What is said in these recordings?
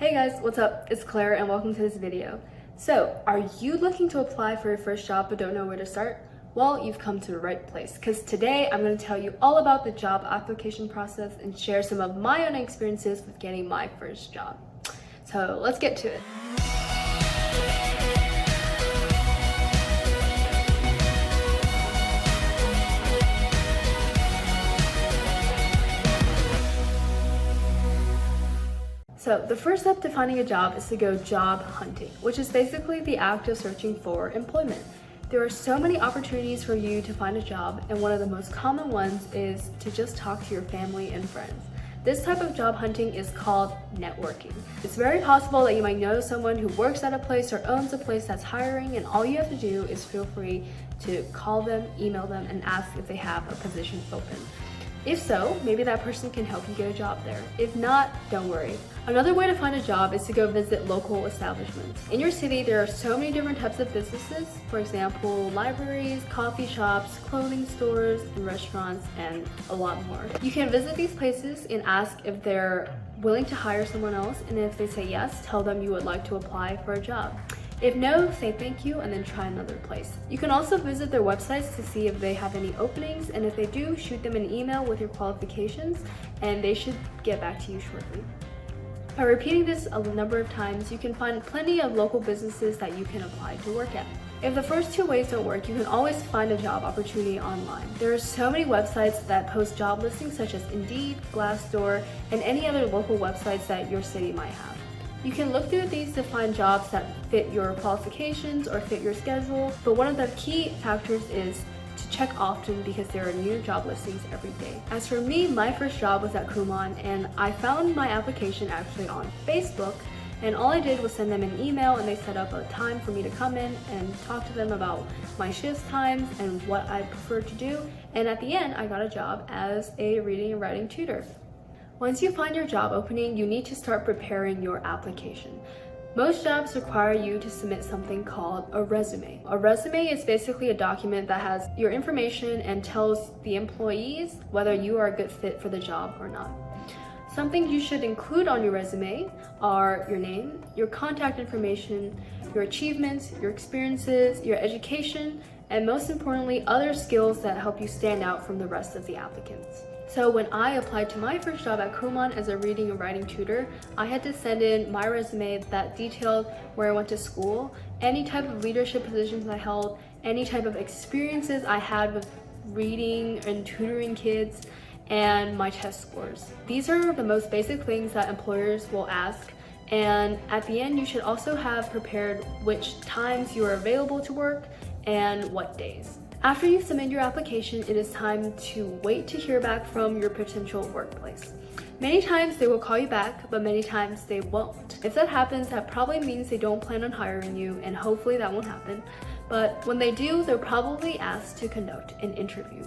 Hey guys, what's up? It's Claire and welcome to this video. So, are you looking to apply for your first job but don't know where to start? Well, you've come to the right place because today I'm going to tell you all about the job application process and share some of my own experiences with getting my first job. So, let's get to it. So the first step to finding a job is to go job hunting, which is basically the act of searching for employment. There are so many opportunities for you to find a job, and one of the most common ones is to just talk to your family and friends. This type of job hunting is called networking. It's very possible that you might know someone who works at a place or owns a place that's hiring, and all you have to do is feel free to call them, email them, and ask if they have a position open. If so, maybe that person can help you get a job there. If not, don't worry. Another way to find a job is to go visit local establishments. In your city, there are so many different types of businesses. For example, libraries, coffee shops, clothing stores, and restaurants, and a lot more. You can visit these places and ask if they're willing to hire someone else, and if they say yes, tell them you would like to apply for a job. If no, say thank you and then try another place. You can also visit their websites to see if they have any openings, and if they do, shoot them an email with your qualifications and they should get back to you shortly. By repeating this a number of times, you can find plenty of local businesses that you can apply to work at. If the first two ways don't work, you can always find a job opportunity online. There are so many websites that post job listings such as Indeed, Glassdoor, and any other local websites that your city might have. You can look through these to find jobs that fit your qualifications or fit your schedule, but one of the key factors is to check often because there are new job listings every day. As for me, my first job was at Kumon, and I found my application actually on Facebook, and all I did was send them an email and they set up a time for me to come in and talk to them about my shift times and what I prefer to do, and at the end I got a job as a reading and writing tutor. Once you find your job opening, you need to start preparing your application. Most jobs require you to submit something called a resume. A resume is basically a document that has your information and tells the employees whether you are a good fit for the job or not. Something you should include on your resume are your name, your contact information, your achievements, your experiences, your education, and most importantly, other skills that help you stand out from the rest of the applicants. So when I applied to my first job at Kumon as a reading and writing tutor, I had to send in my resume that detailed where I went to school, any type of leadership positions I held, any type of experiences I had with reading and tutoring kids, and my test scores. These are the most basic things that employers will ask, and at the end you should also have prepared which times you are available to work and what days. After you submit your application, it is time to wait to hear back from your potential workplace. Many times they will call you back, but many times they won't. If that happens, that probably means they don't plan on hiring you, and hopefully that won't happen. But when they do, they'll probably ask to conduct an interview.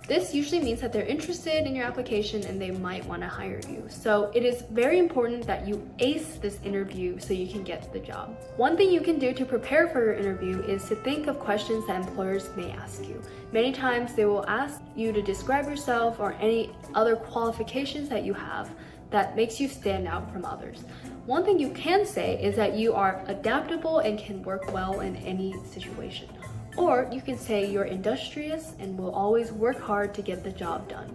This usually means that they're interested in your application and they might want to hire you. So it is very important that you ace this interview so you can get the job. One thing you can do to prepare for your interview is to think of questions that employers may ask you. Many times they will ask you to describe yourself or any other qualifications that you have that makes you stand out from others. One thing you can say is that you are adaptable and can work well in any situation. Or you can say you're industrious and will always work hard to get the job done.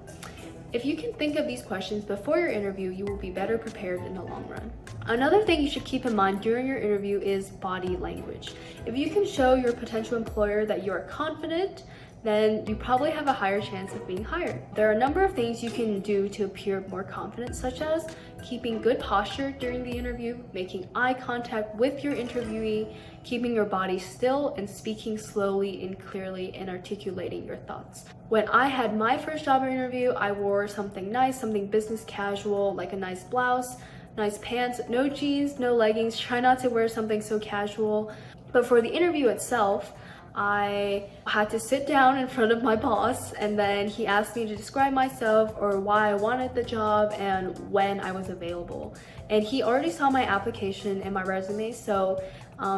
If you can think of these questions before your interview, you will be better prepared in the long run. Another thing you should keep in mind during your interview is body language. If you can show your potential employer that you are confident, then you probably have a higher chance of being hired. There are a number of things you can do to appear more confident, such as keeping good posture during the interview, making eye contact with your interviewee, keeping your body still, and speaking slowly and clearly and articulating your thoughts. When I had my first job interview, I wore something nice, something business casual, like a nice blouse, nice pants, no jeans, no leggings. Try not to wear something so casual. But for the interview itself, I had to sit down in front of my boss, and then he asked me to describe myself or why I wanted the job and when I was available. And he already saw my application and my resume, so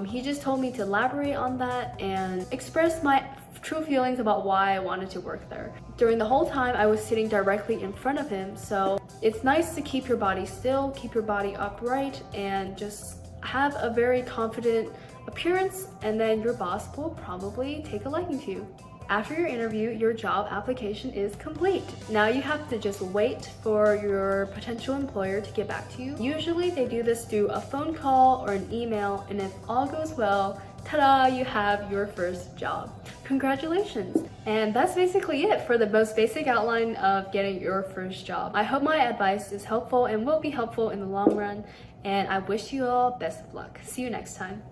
he just told me to elaborate on that and express my true feelings about why I wanted to work there. During the whole time, I was sitting directly in front of him, so it's nice to keep your body still, keep your body upright, and just have a very confident appearance, and then your boss will probably take a liking to you. After your interview, your job application is complete. Now you have to just wait for your potential employer to get back to you. Usually they do this through a phone call or an email, and if all goes well, ta-da, you have your first job. Congratulations! And that's basically it for the most basic outline of getting your first job. I hope my advice is helpful and will be helpful in the long run, and I wish you all best of luck. See you next time.